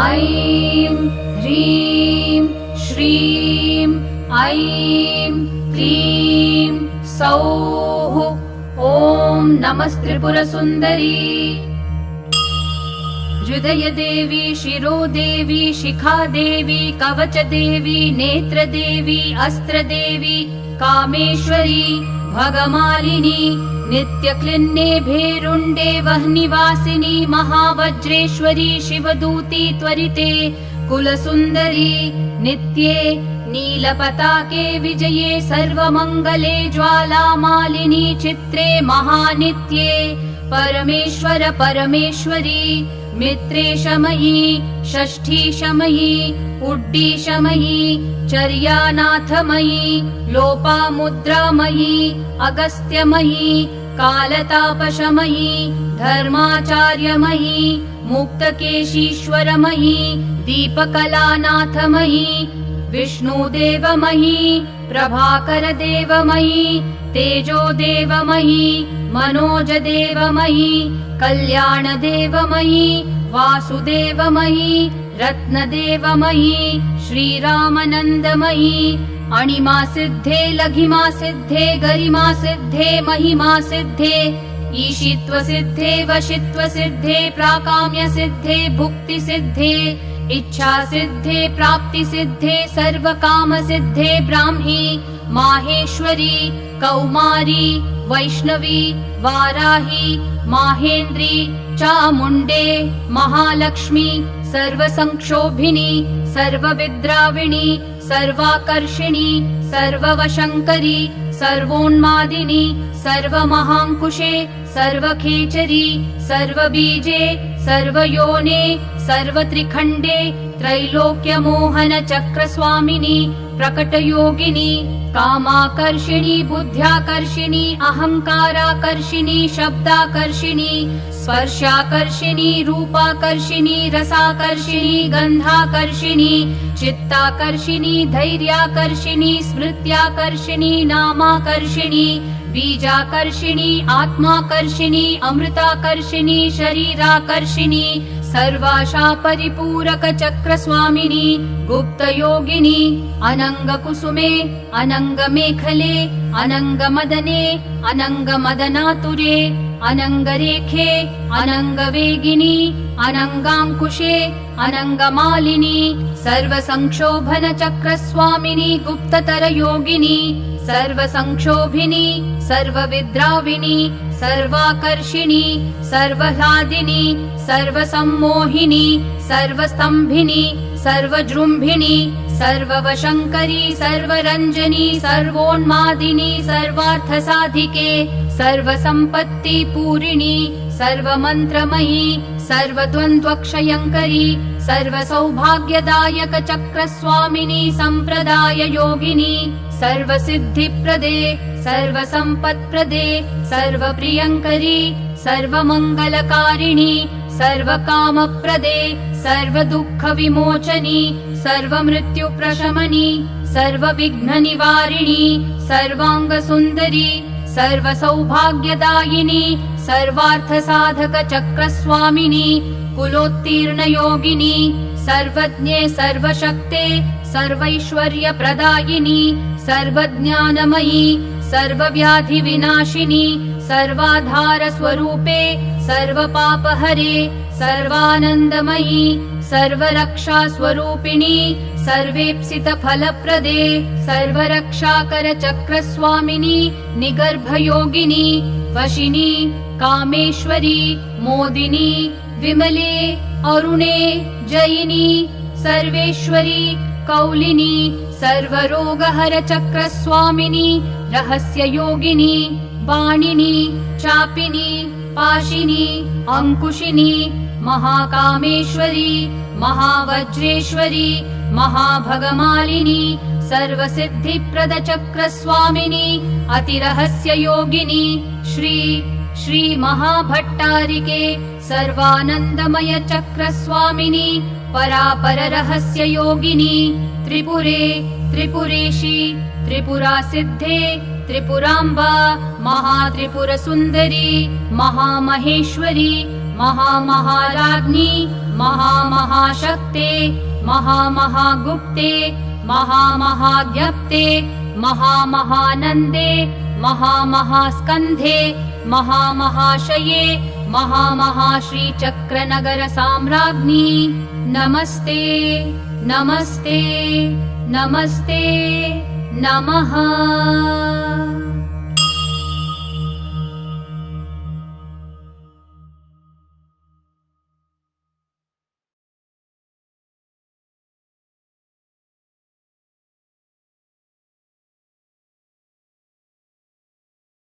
ऐं ह्रीं श्रीं ऐं क्लीं सौः ॐ नमस्त्रिपुरसुन्दरी। हृदयदेवी, शिरोदेवी, शिखादेवी, कवचदेवी, नेत्रदेवी, अस्त्रदेवी, कामेश्वरी, भगमालिनी, नित्यक्लिन्ने भेरुण्डे वह्निवासिनी, महावज्रेश्वरी, शिवदूती त्वरिते, कुलसुन्दरी, नित्ये नीलपताके विजये, सर्वमङ्गले, ज्वालामालिनी, चित्रे महानित्ये, परमेश्वर परमेश्वरी, मित्रेशमयी, षष्ठीशमयी, उड्डीशमयी, चर्यानाथमयी, लोपामुद्रामयी, अगस्त्यमयी, कालतापशमयी, धर्माचार्यमयी, मुक्तकेशीश्वरमयी, दीपकलानाथमयी, विष्णुदेवमयी, प्रभाकरदेवमयी, तेजोदेवमयी, मनोजदेवमयी, कल्याणदेवमयी, वासुदेवमयी, रत्नदेवमयी, श्रीरामनन्दमयी, अणिमासिद्धे, लघिमासिद्धे, गरिमासिद्धे, महिमासिद्धे, ईशित्वसिद्धे, वशित्वसिद्धे, प्राकाम्यसिद्धे, भुक्तिसिद्धे, इच्छासिद्धे, प्राप्तिसिद्धे, सर्वकामसिद्धे, ब्राह्मी, माहेश्वरी, कौमारी, वैष्णवी, वाराही, माहेन्द्री, चामुण्डे, महालक्ष्मी, सर्वसंक्षोभिनी, सर्वविद्राविणी, सर्वाकर्षिणी, सर्ववशङ्करी, सर्वोन्मादिनी, सर्वमहाङ्कुशे, सर्वखेचरी, सर्वबीजे, सर्वयोने, सर्वत्रिखण्डे, त्रैलोक्यमोहनचक्रस्वामिनी, प्रकटयोगिनी, कामाकर्षिणी, बुद्ध्याकर्षिणी, अहङ्काराकर्षिणी, शब्दाकर्षिणी, स्पर्शाकर्षिणी, रूपाकर्षिणी, रसाकर्षिणी, गन्धाकर्षिणी, चित्ताकर्षिणी, धैर्याकर्षिणी, स्मृत्याकर्षिणी, नामाकर्षिणी, बीजाकर्षिणी, आत्माकर्षिणी, अमृताकर्षिणी, शरीराकर्षिणी, सर्वाशा परिपूरक चक्रस्वामिनी, गुप्तयोगिनी, अनङ्गकुसुमे, अनङ्गमेखले, अनङ्गमदने, अनङ्गमदनातुरे, अनङ्गरेखे, अनङ्गवेगिनी, अनङ्गाङ्कुशे, अनङ्गमालिनी, सर्वसंक्षोभनचक्रस्वामिनी, गुप्ततरयोगिनी, सर्वसंक्षोभिनी, सर्वविद्राविणी, सर्वाकर्षिणी, सर्वह्लादिनी, सर्वसम्मोहिनी, सर्वस्तम्भिनी, सर्वजृम्भिणी, सर्ववशङ्करी, सर्वरञ्जनी, सर्वोन्मादिनी, सर्वार्थसाधिके, सर्वसम्पत्तिपूरिणी, सर्वमन्त्रमयी, सर्वद्वन्द्वक्षयङ्करी, सर्वसौभाग्यदायक चक्रस्वामिनी, सम्प्रदाययोगिनी, सर्वसिद्धिप्रदे, सर्वसम्पत्प्रदे, सर्वप्रियङ्करी, सर्वमङ्गलकारिणी, सर्वकामप्रदे, सर्वदुःखविमोचनी, सर्वमृत्युप्रशमनी, सर्वविघ्ननिवारिणी, सर्वाङ्गसुन्दरी, सर्वसौभाग्यदायिनी, सर्वार्थसाधक चक्रस्वामिनी, कुलोत्तीर्णयोगिनी, सर्वज्ञे, सर्वशक्ते, सर्वैश्वर्यप्रदायिनी, सर्वज्ञानमयी, सर्वव्याधिविनाशिनी, सर्वाधारस्वरूपे, सर्वपापहरे, सर्वानन्दमयी, सर्वरक्षास्वरूपिणी, सर्वेप्सितफलप्रदे, सर्वरक्षाकरचक्रस्वामिनी, निगर्भयोगिनी, वशिनी, कामेश्वरी, मोदिनी, विमले, अरुणे, जयिनी, सर्वेश्वरी, कौलिनी, सर्वरोगहर चक्रस्वामिनी, रहस्ययोगिनी, वाणिनी, चापिनी, पाशिनी, अंकुशिनी, महाकामेश्वरी, महावज्रेश्वरी, महाभगमालिनी, सर्वसिद्धिप्रद चक्रस्वामिनी, अतिरहस्ययोगिनी, श्री महाभट्टारिके, सर्वानन्दमय चक्रस्वामिनी, परापररहस्ययोगिनी, त्रिपुरे, त्रिपुरेशी, त्रिपुरासिद्धे, त्रिपुराम्बा, महात्रिपुरसुन्दरी, महामहेश्वरी, महामहाराज्ञी, महामहाशक्ते महामहागुप्ते महामहाज्ञप्ते महामहानन्दे महामहास्कन्धे महामहाशये महामहाश्रीचक्रनगरसाम्राज्ञी नमस्ते नमस्ते नमस्ते नमः।